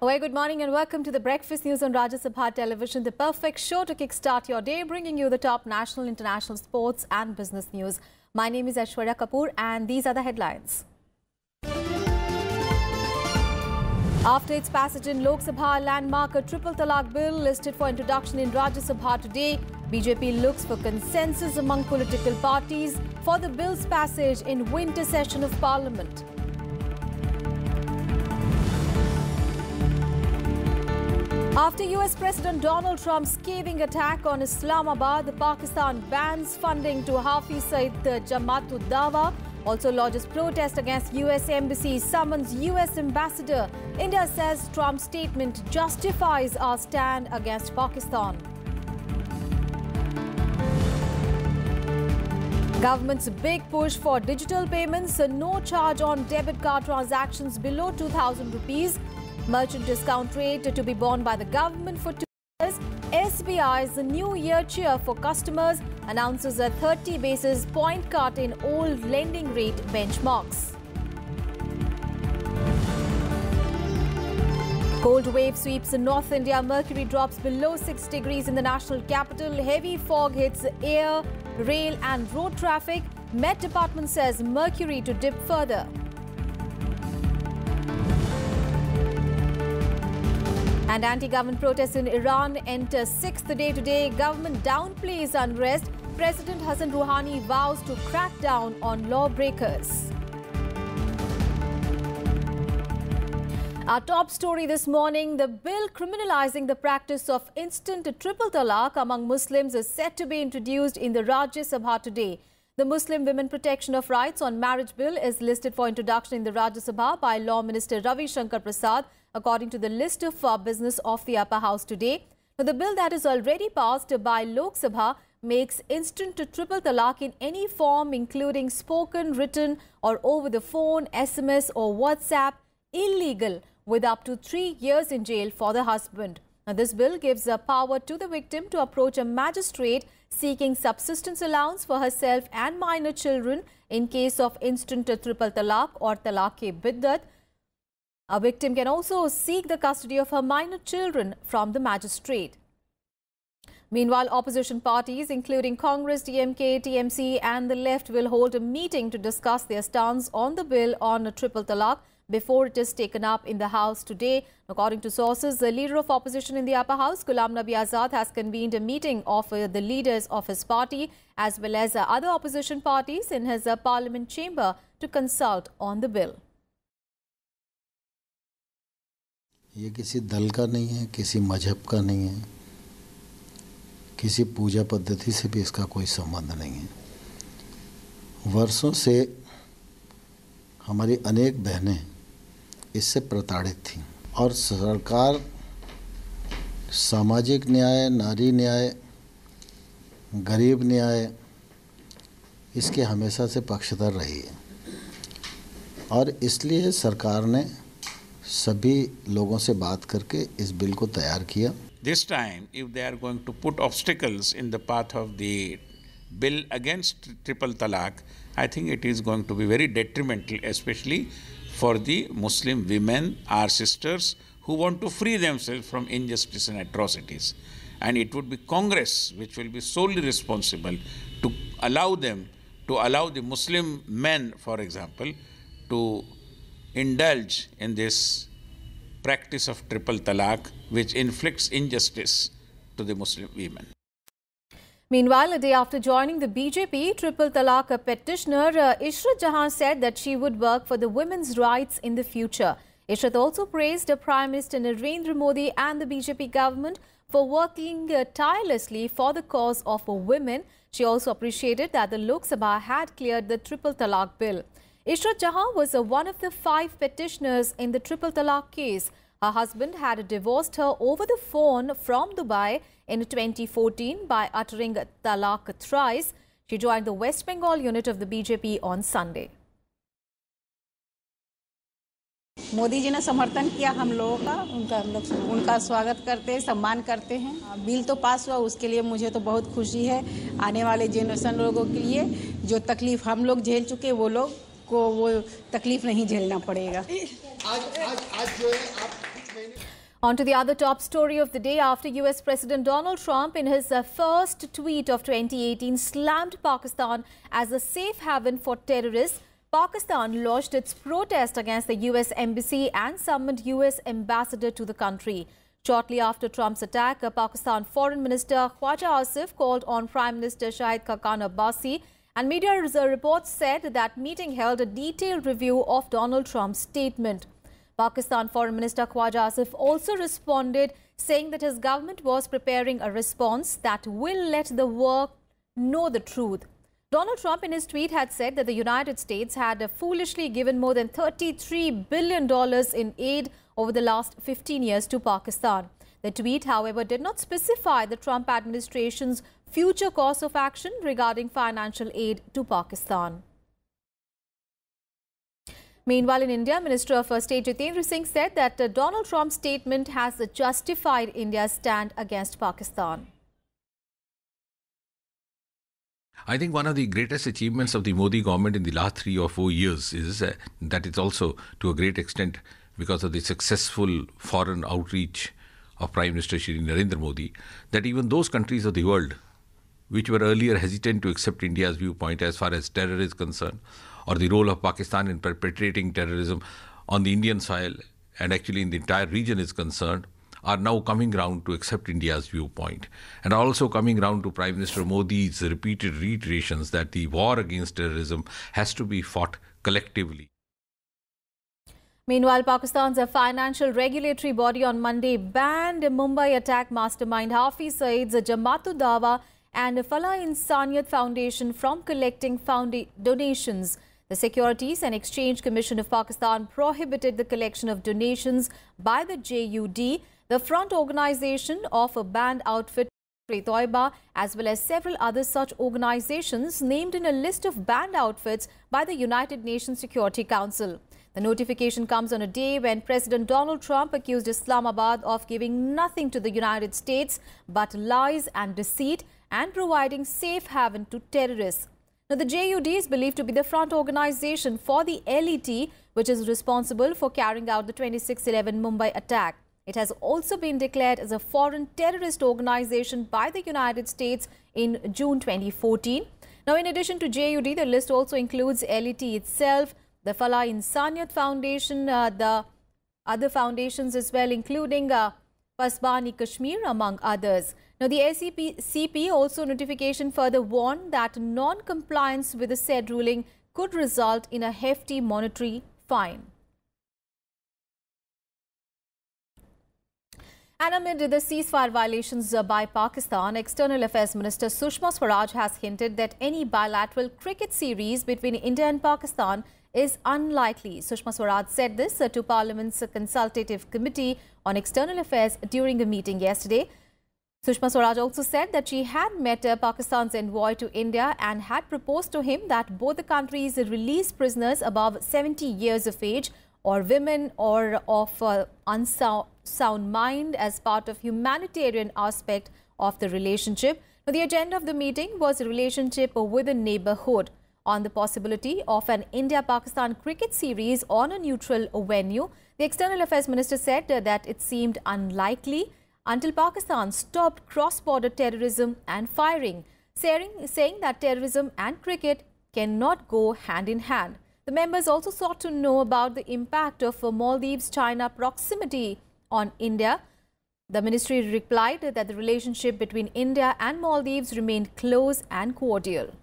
Very good morning and welcome to the Breakfast News on Rajya Sabha Television, the perfect show to kickstart your day, bringing you the top national, international sports and business news. My name is Aishwarya Kapoor and these are the headlines. After its passage in Lok Sabha, a landmark, a triple talaq bill listed for introduction in Rajya Sabha today. BJP looks for consensus among political parties for the bill's passage in winter session of Parliament. After US President Donald Trump's scathing attack on Islamabad, Pakistan bans funding to Hafiz Saeed Jamaat-ud-Dawa, also lodges protest against US Embassy, summons US Ambassador. India says Trump's statement justifies our stand against Pakistan. Government's big push for digital payments, no charge on debit card transactions below 2,000 rupees. Merchant discount rate to be borne by the government for 2 years. SBI's New Year cheer for customers announces a 30 basis point cut in old lending rate benchmarks. Cold wave sweeps in North India. Mercury drops below 6 degrees in the national capital. Heavy fog hits air, rail and road traffic. Met Department says mercury to dip further. And anti-government protests in Iran enter 6th day today. Government downplays unrest. President Hassan Rouhani vows to crack down on lawbreakers. Our top story this morning, the bill criminalizing the practice of instant triple talaq among Muslims is set to be introduced in the Rajya Sabha today. The Muslim Women Protection of Rights on Marriage Bill is listed for introduction in the Rajya Sabha by Law Minister Ravi Shankar Prasad, according to the list of business of the upper house today. Now, the bill that is already passed by Lok Sabha makes instant triple talaq in any form, including spoken, written or over the phone, SMS or WhatsApp, illegal with up to 3 years in jail for the husband. Now, this bill gives power to the victim to approach a magistrate seeking subsistence allowance for herself and minor children in case of instant triple talaq or talaq-e-biddat. A victim can also seek the custody of her minor children from the magistrate. Meanwhile, opposition parties including Congress, DMK, TMC and the left will hold a meeting to discuss their stance on the bill on triple talaq before it is taken up in the House today. According to sources, the leader of opposition in the upper house, Ghulam Nabi Azad, has convened a meeting of the leaders of his party as well as other opposition parties in his parliament chamber to consult on the bill. ये किसी दल का नहीं है, किसी मजहब का नहीं है, किसी पूजा पद्धति से भी इसका कोई संबंध नहीं है। वर्षों से हमारी अनेक बहनें इससे प्रताड़ित थीं और सरकार सामाजिक न्याय, नारी न्याय, गरीब न्याय इसके हमेशा से पक्षधर रही है और इसलिए सरकार ने सभी लोगों से बात करके इस बिल को तैयार किया। This time, if they are going to put obstacles in the path of the bill against triple talaq, I think it is going to be very detrimental, especially for the Muslim women, our sisters, who want to free themselves from injustice and atrocities. And it would be Congress which will be solely responsible to allow them, to allow the Muslim men, for example, to indulge in this practice of triple talaq, which inflicts injustice to the Muslim women. Meanwhile, a day after joining the BJP, triple talaq petitioner Ishrat Jahan said that she would work for the women's rights in the future. Ishrat also praised Prime Minister Narendra Modi and the BJP government for working tirelessly for the cause of women. She also appreciated that the Lok Sabha had cleared the triple talaq bill. Ishrat Jahan was one of the 5 petitioners in the triple talaq case. Her husband had divorced her over the phone from Dubai in 2014 by uttering talaq thrice. She joined the West Bengal unit of the BJP on Sunday. Modi ji ने समर्थन किया हम लोगों का, उनका स्वागत करते हैं, सम्मान करते हैं। बिल तो पास हुआ, उसके लिए मुझे तो बहुत खुशी है। आने वाले जनरेशन लोगों के लिए जो तकलीफ हम लोग झेल चुके, वो लोग को वो तकलीफ नहीं झेलना पड़ेगा। आज जो है आप On to the other top story of the day. After US President Donald Trump in his first tweet of 2018 slammed Pakistan as a safe haven for terrorists, Pakistan lodged its protest against the US embassy and summoned US ambassador to the country. Shortly after Trump's attack, Pakistan Foreign Minister Rajya Asif called on Prime Minister Shahid Khaqan Abbasi, and media reports said that meeting held a detailed review of Donald Trump's statement. Pakistan Foreign Minister Khwaja Asif also responded, saying that his government was preparing a response that will let the world know the truth. Donald Trump in his tweet had said that the United States had foolishly given more than $33 billion in aid over the last 15 years to Pakistan. The tweet, however, did not specify the Trump administration's future course of action regarding financial aid to Pakistan. Meanwhile, in India, Minister of State Jitendra Singh said that Donald Trump's statement has justified India's stand against Pakistan. I think one of the greatest achievements of the Modi government in the last 3 or 4 years is that it's also to a great extent because of the successful foreign outreach of Prime Minister Shri Narendra Modi, that even those countries of the world which were earlier hesitant to accept India's viewpoint as far as terror is concerned, or the role of Pakistan in perpetrating terrorism on the Indian soil and actually in the entire region is concerned, are now coming round to accept India's viewpoint, and also coming round to Prime Minister Modi's repeated reiterations that the war against terrorism has to be fought collectively. Meanwhile, Pakistan's financial regulatory body on Monday banned Mumbai attack mastermind Hafiz Saeed's Jamaat-ud Dawa and Falah Insaniyat Foundation from collecting donations. The Securities and Exchange Commission of Pakistan prohibited the collection of donations by the JUD, the front organization of a banned outfit, Toiba, as well as several other such organizations named in a list of banned outfits by the United Nations Security Council. The notification comes on a day when President Donald Trump accused Islamabad of giving nothing to the United States but lies and deceit and providing safe haven to terrorists. Now, the JUD is believed to be the front organization for the LET, which is responsible for carrying out the 26/11 Mumbai attack. It has also been declared as a foreign terrorist organization by the United States in June 2014. Now, in addition to JUD, the list also includes LET itself, the Falah Insaniyat Foundation, the other foundations as well, including Pasbani Kashmir, among others. Now, the SCP also notification further warned that non-compliance with the said ruling could result in a hefty monetary fine. And amid the ceasefire violations by Pakistan, External Affairs Minister Sushma Swaraj has hinted that any bilateral cricket series between India and Pakistan is unlikely. Sushma Swaraj said this to Parliament's Consultative Committee on External Affairs during a meeting yesterday. Sushma Swaraj also said that she had met Pakistan's envoy to India and had proposed to him that both the countries release prisoners above 70 years of age or women or of unsound mind as part of humanitarian aspect of the relationship. Now, the agenda of the meeting was a relationship with a neighborhood. On the possibility of an India-Pakistan cricket series on a neutral venue, the External Affairs Minister said that it seemed unlikely until Pakistan stopped cross-border terrorism and firing, saying that terrorism and cricket cannot go hand in hand. The members also sought to know about the impact of Maldives-China proximity on India. The ministry replied that the relationship between India and Maldives remained close and cordial.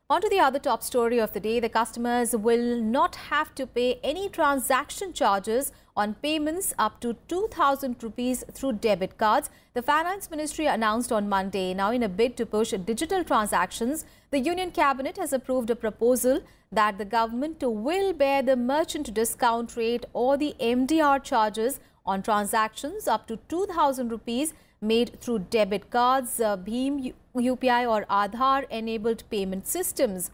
On to the other top story of the day. The customers will not have to pay any transaction charges on payments up to 2,000 rupees through debit cards. The Finance Ministry announced on Monday. Now, in a bid to push digital transactions, the Union Cabinet has approved a proposal that the government will bear the merchant discount rate or the MDR charges on transactions up to 2,000 rupees made through debit cards, Bheem, UPI or Aadhaar-enabled payment systems.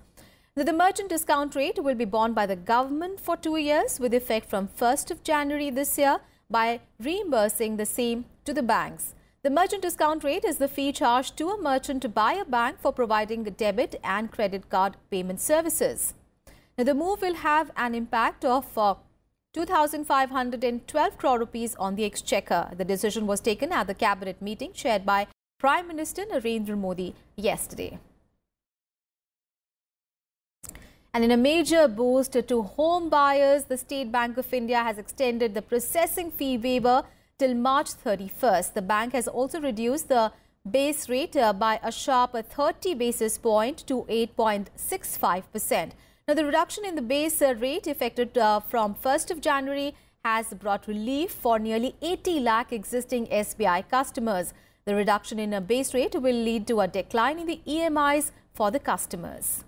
The merchant discount rate will be borne by the government for 2 years with effect from 1st of January this year by reimbursing the same to the banks. The merchant discount rate is the fee charged to a merchant by a bank for providing debit and credit card payment services. Now, the move will have an impact of 2,512 crore rupees on the exchequer. The decision was taken at the cabinet meeting chaired by Prime Minister Narendra Modi yesterday. And in a major boost to home buyers, the State Bank of India has extended the processing fee waiver till March 31st. The bank has also reduced the base rate by a sharp 30 basis point to 8.65%. Now, the reduction in the base rate effective from 1st of January has brought relief for nearly 80 lakh existing SBI customers. The reduction in a base rate will lead to a decline in the EMIs for the customers.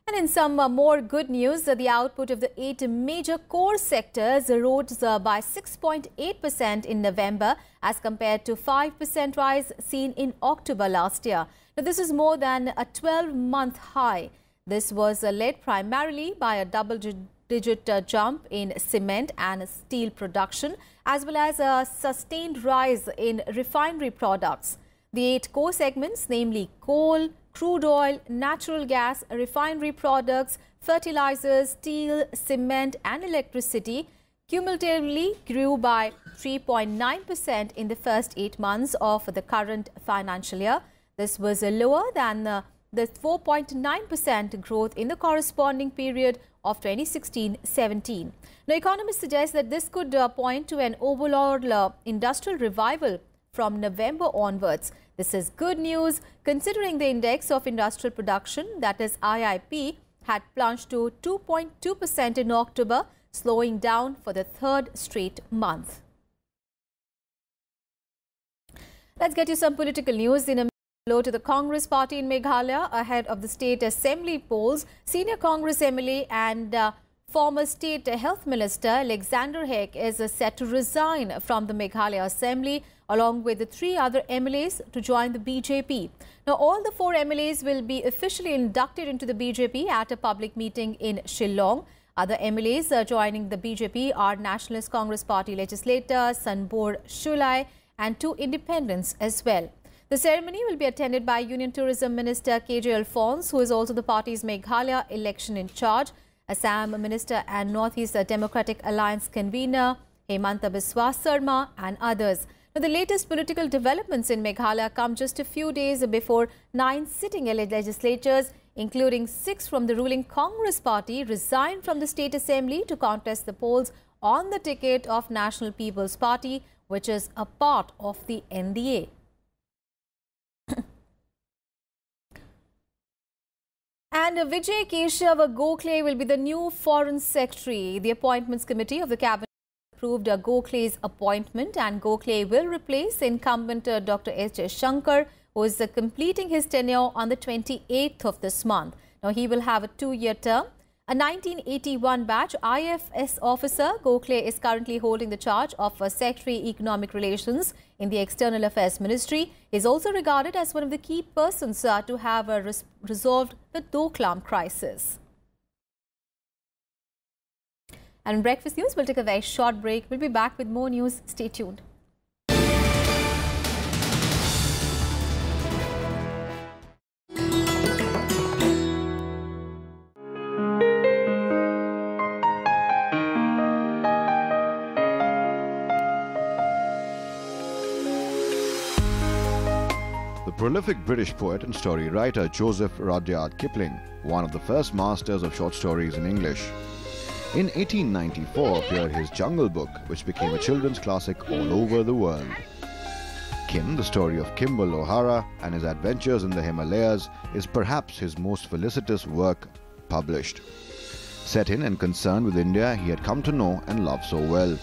And in some more good news, the output of the 8 major core sectors rose by 6.8% in November as compared to 5% rise seen in October last year. Now, this is more than a 12-month high. This was led primarily by a double-digit jump in cement and steel production, as well as a sustained rise in refinery products. The 8 core segments, namely coal, crude oil, natural gas, refinery products, fertilizers, steel, cement and electricity, cumulatively grew by 3.9% in the first 8 months of the current financial year. This was lower than the 4.9% growth in the corresponding period of 2016-17. Now, economists suggest that this could point to an overall industrial revival from November onwards. This is good news considering the index of industrial production, that is IIP, had plunged to 2.2% in October, slowing down for the 3rd straight month. Let's get you some political news. In a blow to the Congress party in Meghalaya ahead of the state assembly polls, senior Congress MLA and former State Health Minister Alexander Heck is set to resign from the Meghalaya Assembly along with the 3 other MLAs to join the BJP. Now, all the 4 MLAs will be officially inducted into the BJP at a public meeting in Shillong. Other MLAs joining the BJP are Nationalist Congress Party legislator Sanbor Shulai and 2 independents as well. The ceremony will be attended by Union Tourism Minister KJ Alphonse, who is also the party's Meghalaya election in charge, Assam Minister and Northeast Democratic Alliance convener Hemanta Biswa Sarma and others. Now, the latest political developments in Meghalaya come just a few days before 9 sitting legislatures, including 6 from the ruling Congress party, resigned from the state assembly to contest the polls on the ticket of National People's Party, which is a part of the NDA. And Vijay Keshav Gokhale will be the new Foreign Secretary. The Appointments Committee of the Cabinet approved Gokhale's appointment, and Gokhale will replace incumbent Dr. S. Shankar, who is completing his tenure on the 28th of this month. Now, he will have a 2-year term. A 1981 batch IFS officer, Gokhale is currently holding the charge of Secretary Economic Relations in the External Affairs Ministry. He is also regarded as one of the key persons to have resolved the Doklam crisis. And in Breakfast News, we'll take a very short break. We'll be back with more news. Stay tuned. The prolific British poet and story writer Joseph Rudyard Kipling, one of the first masters of short stories in English. In 1894 appeared his Jungle Book, which became a children's classic all over the world. Kim, the story of Kimball O'Hara and his adventures in the Himalayas, is perhaps his most felicitous work published. Set in and concerned with India he had come to know and love so well.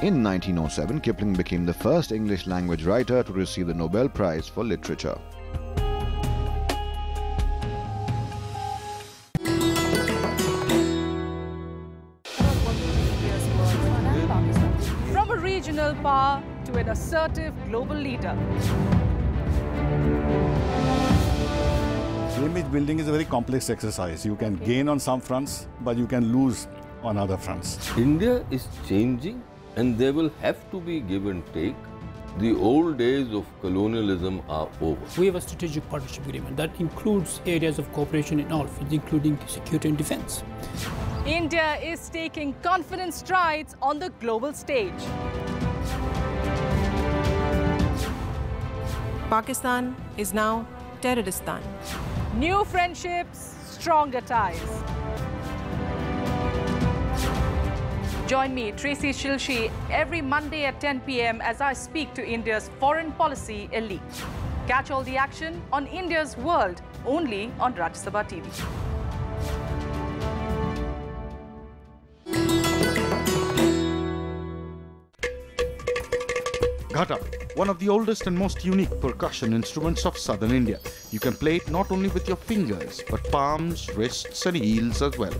In 1907, Kipling became the first English language writer to receive the Nobel Prize for Literature. From a regional power to an assertive global leader. Image building is a very complex exercise. You can gain on some fronts, but you can lose on other fronts. India is changing, and there will have to be give and take. The old days of colonialism are over. We have a strategic partnership agreement that includes areas of cooperation in all fields, including security and defense. India is taking confident strides on the global stage. Pakistan is now Terroristan. New friendships, stronger ties. Join me, Tracy Shilshi, every Monday at 10 p.m. as I speak to India's foreign policy elite. Catch all the action on India's World, only on Rajya Sabha TV. Ghata, one of the oldest and most unique percussion instruments of southern India. You can play it not only with your fingers, but palms, wrists and heels as well.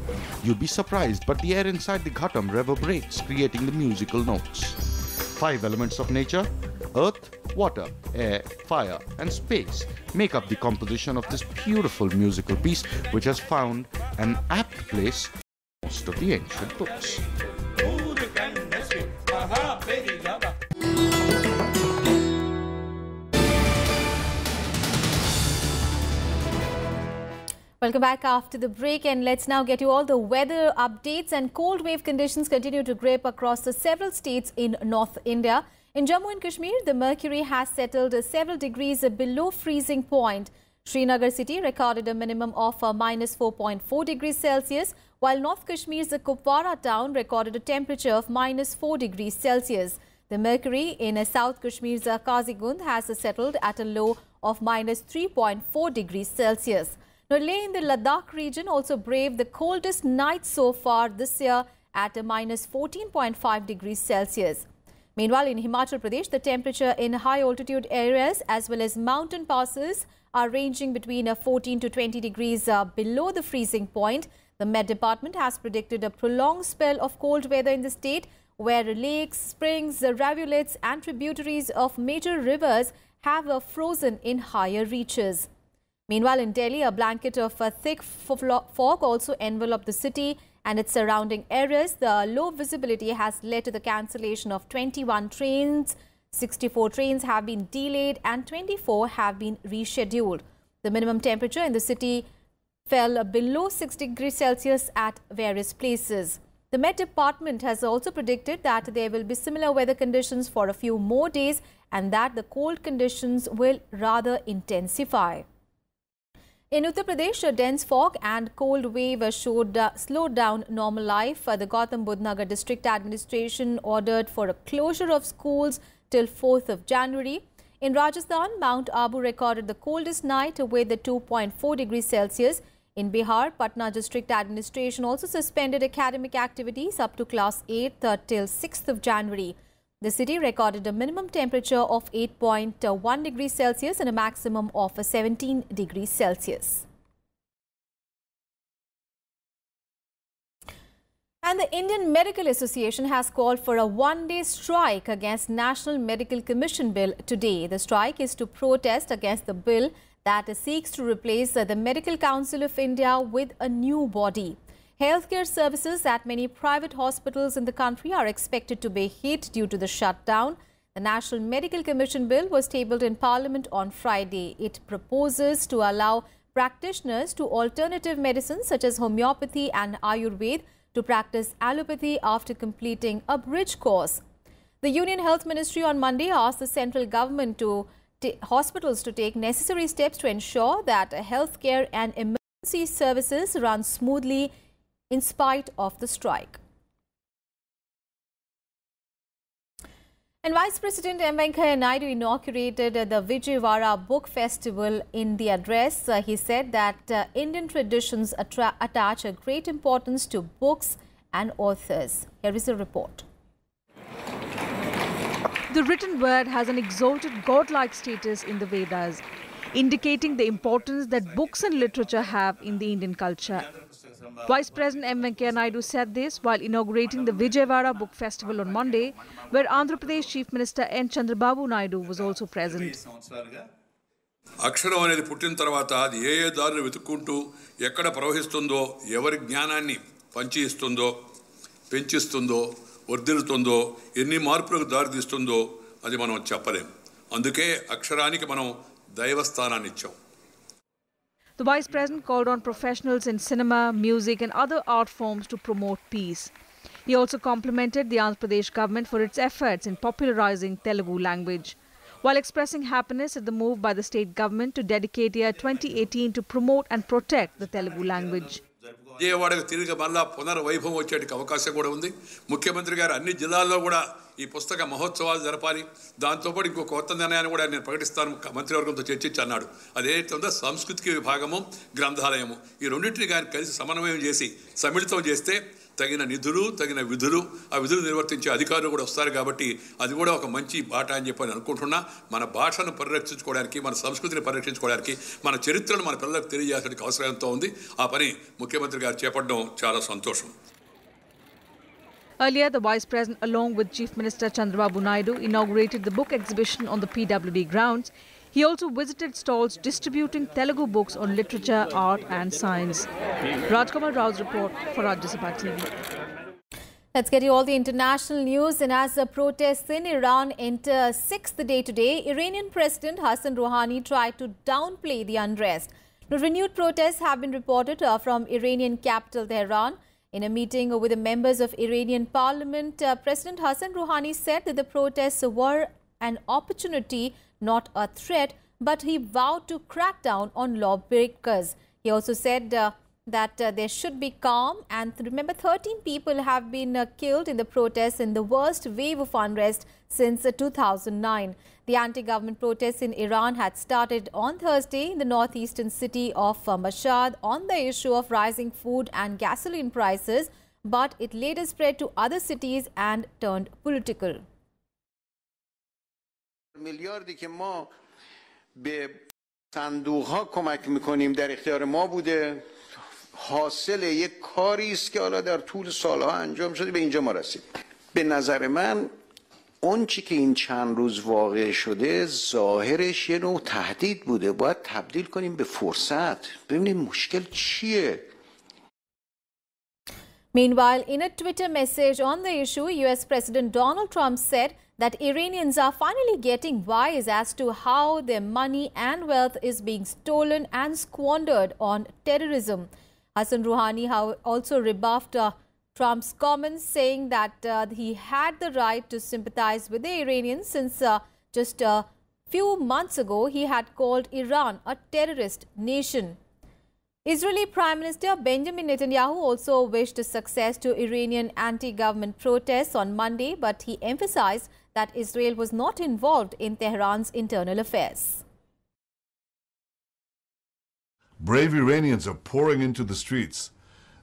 You'll be surprised, but the air inside the ghatam reverberates, creating the musical notes. 5 elements of nature, earth, water, air, fire and space make up the composition of this beautiful musical piece, which has found an apt place in most of the ancient books. Welcome back after the break, and let's now get you all the weather updates. And cold wave conditions continue to grip across the several states in North India. In Jammu and Kashmir, the mercury has settled several degrees below freezing point. Srinagar city recorded a minimum of -4.4 degrees Celsius, while North Kashmir's Kupwara town recorded a temperature of -4 degrees Celsius. The mercury in South Kashmir's Kazigund has settled at a low of -3.4 degrees Celsius. Now, Leh in the Ladakh region also braved the coldest night so far this year at a -14.5 degrees Celsius. Meanwhile, in Himachal Pradesh, the temperature in high altitude areas as well as mountain passes are ranging between 14 to 20 degrees below the freezing point. The Met Department has predicted a prolonged spell of cold weather in the state, where lakes, springs, rivulets and tributaries of major rivers have frozen in higher reaches. Meanwhile, in Delhi, a blanket of thick fog also enveloped the city and its surrounding areas. The low visibility has led to the cancellation of 21 trains. 64 trains have been delayed and 24 have been rescheduled. The minimum temperature in the city fell below 6 degrees Celsius at various places. The Met Department has also predicted that there will be similar weather conditions for a few more days and that the cold conditions will rather intensify. In Uttar Pradesh, a dense fog and cold wave slowed down normal life. The Gautam Budh Nagar District Administration ordered for a closure of schools till 4th of January. In Rajasthan, Mount Abu recorded the coldest night with 2.4 degrees Celsius. In Bihar, Patna District Administration also suspended academic activities up to class 8 till 6th of January. The city recorded a minimum temperature of 8.1 degrees Celsius and a maximum of 17 degrees Celsius. And the Indian Medical Association has called for a one-day strike against National Medical Commission Bill today. The strike is to protest against the bill that seeks to replace the Medical Council of India with a new body. Healthcare services at many private hospitals in the country are expected to be hit due to the shutdown. The National Medical Commission Bill was tabled in Parliament on Friday. It proposes to allow practitioners to alternative medicines such as homeopathy and Ayurveda to practice allopathy after completing a bridge course. The Union Health Ministry on Monday asked the central government to hospitals to take necessary steps to ensure that healthcare and emergency services run smoothly in spite of the strike. And Vice President M. Venkaiah Naidu inaugurated the Vijayawada Book Festival. In the address, he said that Indian traditions attach a great importance to books and authors. Here is a report. The written word has an exalted godlike status in the Vedas, indicating the importance that books and literature have in the Indian culture. Vice President M. Venkaiah Naidu said this while inaugurating the Vijayawada Book Festival on Monday, where Andhra Pradesh Chief Minister N. Chandrababu Naidu was also present. అక్షరం అనేది పుట్టిన తర్వాత అది ఏ దారిని వెతుక్కుంటూ ఎక్కడ ప్రవహిస్తుందో, ఎవరి జ్ఞానాన్ని పంచి ఇస్తుందో, పెంచిస్తుందో, వర్ధిల్లుతుందో, ఎన్ని మార్పులకు దారితీస్తుందో అది మనం చెప్పలేం. అందుకే అక్షరానికి మనం దైవస్థానాన్ని ఇచ్చాం. The Vice President called on professionals in cinema, music and other art forms to promote peace. He also complimented the Andhra Pradesh government for its efforts in popularizing Telugu language, while expressing happiness at the move by the state government to dedicate year 2018 to promote and protect the Telugu language. విజయవాడకు తిరిగి మళ్ళా పునర్వైభవం వచ్చేటికి అవకాశం కూడా ఉంది. ముఖ్యమంత్రి గారు అన్ని జిల్లాల్లో కూడా ఈ పుస్తక మహోత్సవాలు జరపాలి, దాంతోపాటు ఇంకో కొత్త నిర్ణయాన్ని కూడా నేను ప్రకటిస్తాను మంత్రివర్గంతో చర్చించి అన్నాడు. అదేదైతే ఉందో సాంస్కృతిక విభాగము, గ్రంథాలయము, ఈ రెండింటిని కానీ కలిసి సమన్వయం చేసి సమ్మిళితం చేస్తే తగిన నిధులు, తగిన విధులు, ఆ విధులు నిర్వర్తించే అధికారులు కూడా వస్తారు. కాబట్టి అది కూడా ఒక మంచి బాట అని చెప్పి అనుకుంటున్నా. మన భాషను పరిరక్షించుకోవడానికి, మన సంస్కృతిని పరిరక్షించుకోవడానికి, మన చరిత్రను మన పిల్లలకు తెలియజేయడానికి అవసరం ఎంతో ఉంది. ఆ పని ముఖ్యమంత్రి గారు చేపట్టడం చాలా సంతోషం. Earlier, the Vice President, along with Chief Minister Chandrababu Naidu, inaugurated the book exhibition on the PWD grounds. He also visited stalls distributing Telugu books on literature, art and science. Rajkumar Rao's report for Rajya Sabha TV. Let's get you all the international news. And as the protests in Iran enter sixth day today, Iranian President Hassan Rouhani tried to downplay the unrest. The renewed protests have been reported from Iranian capital Tehran. In a meeting with the members of Iranian parliament, President Hassan Rouhani said that the protests were an opportunity, not a threat, but he vowed to crack down on lawbreakers. He also said that there should be calm. And remember, 13 people have been killed in the protests in the worst wave of unrest since 2009. The anti-government protests in Iran had started on Thursday in the northeastern city of Mashhad on the issue of rising food and gasoline prices, but it later spread to other cities and turned political. میلیاردی که ما به صندوق‌ها کمک می‌کنیم در اختیار ما بوده، حاصل یک کاری است که حالا در طول سالها انجام شده به اینجا ما رسید. به نظر من اون چی که این چند روز واقع شده ظاهرش یه نوع تهدید بوده، باید تبدیل کنیم به فرصت. ببینیم مشکل چیه. Meanwhile, in a Twitter message on the issue, US President Donald Trump said that Iranians are finally getting wise as to how their money and wealth is being stolen and squandered on terrorism. Hassan Rouhani also rebuffed Trump's comments, saying that he had the right to sympathize with the Iranians since just a few months ago he had called Iran a terrorist nation. Israeli Prime Minister Benjamin Netanyahu also wished success to Iranian anti-government protests on Monday, but he emphasized that Israel was not involved in Tehran's internal affairs. Brave Iranians are pouring into the streets.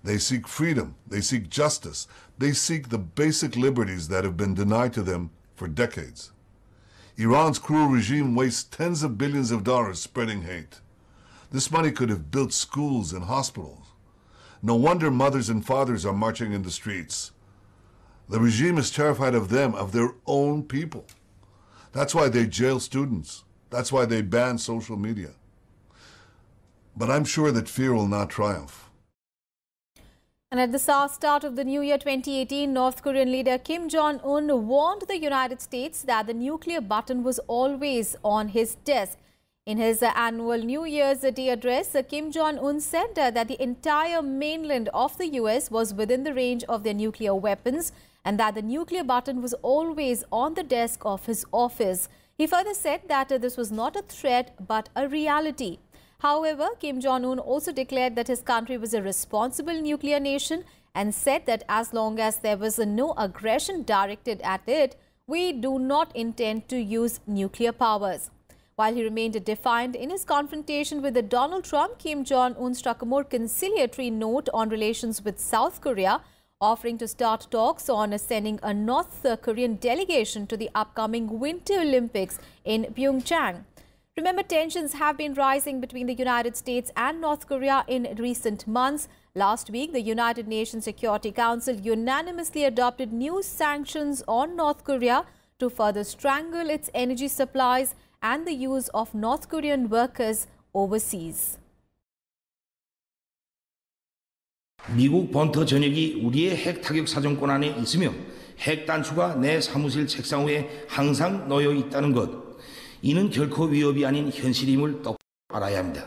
They seek freedom, they seek justice, they seek the basic liberties that have been denied to them for decades. Iran's cruel regime wastes tens of billions of dollars spreading hate. This money could have built schools and hospitals. No wonder mothers and fathers are marching in the streets. The regime is terrified of them, of their own people. That's why they jail students. That's why they ban social media. But I'm sure that fear will not triumph. And at the start of the new year 2018, North Korean leader Kim Jong-un warned the United States that the nuclear button was always on his desk. In his annual New Year's Day address, Kim Jong-un said that the entire mainland of the US was within the range of their nuclear weapons and that the nuclear button was always on the desk of his office. He further said that this was not a threat but a reality. However, Kim Jong-un also declared that his country was a responsible nuclear nation and said that as long as there was no aggression directed at it, we do not intend to use nuclear powers. While he remained defiant in his confrontation with Donald Trump, Kim Jong-un struck a more conciliatory note on relations with South Korea, offering to start talks on sending a North Korean delegation to the upcoming Winter Olympics in Pyeongchang. Remember, tensions have been rising between the United States and North Korea in recent months. Last week, the United Nations Security Council unanimously adopted new sanctions on North Korea to further strangle its energy supplies and the use of North Korean workers overseas. 미국 번터 전역이 우리의 핵 타격 사정권 안에 있으며 핵 단추가 내 사무실 책상 위에 항상 놓여 있다는 것. 이는 결코 위협이 아닌 현실임을 똑바로 알아야 합니다.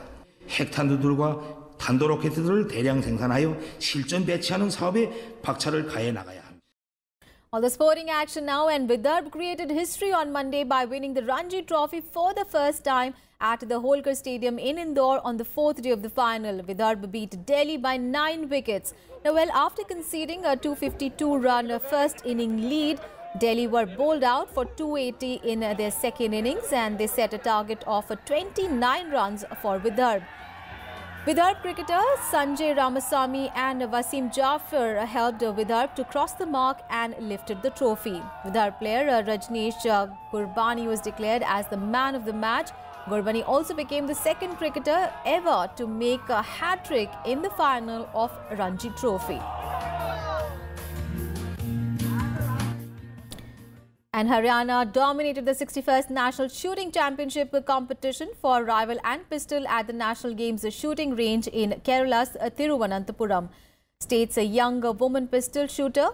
핵탄두들과 탄도로켓들을 대량 생산하여 실전 배치하는 사업에 박차를 가해 나가야 합니다. On the sporting action now, and Vidarbha created history on Monday by winning the Ranji Trophy for the first time at the Holkar Stadium in Indore on the fourth day of the final. Vidarbha beat Delhi by 9 wickets. Now, well, after conceding a 252-run first inning lead, Delhi were bowled out for 280 in their second innings, and they set a target of 29 runs for Vidarbha. Vidarbha cricketers Sanjay Ramasamy and Wasim Jaffer helped Vidarbha to cross the mark and lifted the trophy. Vidarbha player Rajneesh Gurbani was declared as the man of the match. Gurbani also became the second cricketer ever to make a hat-trick in the final of Ranji Trophy. And Haryana dominated the 61st National Shooting Championship competition for rifle and pistol at the National Games shooting range in Kerala's Thiruvananthapuram. State's young woman pistol shooter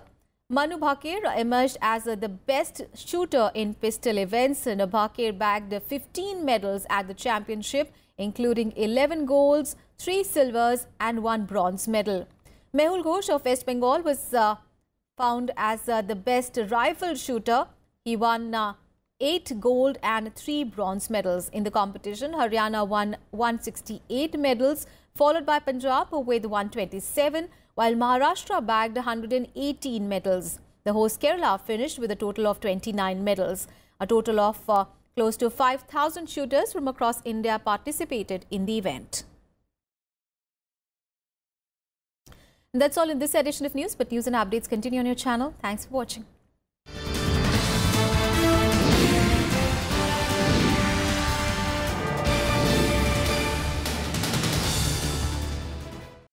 Manu Bhakir emerged as the best shooter in pistol events. And Bhakir bagged 15 medals at the championship, including 11 golds, 3 silvers and 1 bronze medal. Mehul Ghosh of West Bengal was found as the best rifle shooter. He won 8 gold and 3 bronze medals. In the competition, Haryana won 168 medals, followed by Punjab with 127, while Maharashtra bagged 118 medals. The host Kerala finished with a total of 29 medals. A total of close to 5,000 shooters from across India participated in the event. And that's all in this edition of news, but news and updates continue on your channel. Thanks for watching.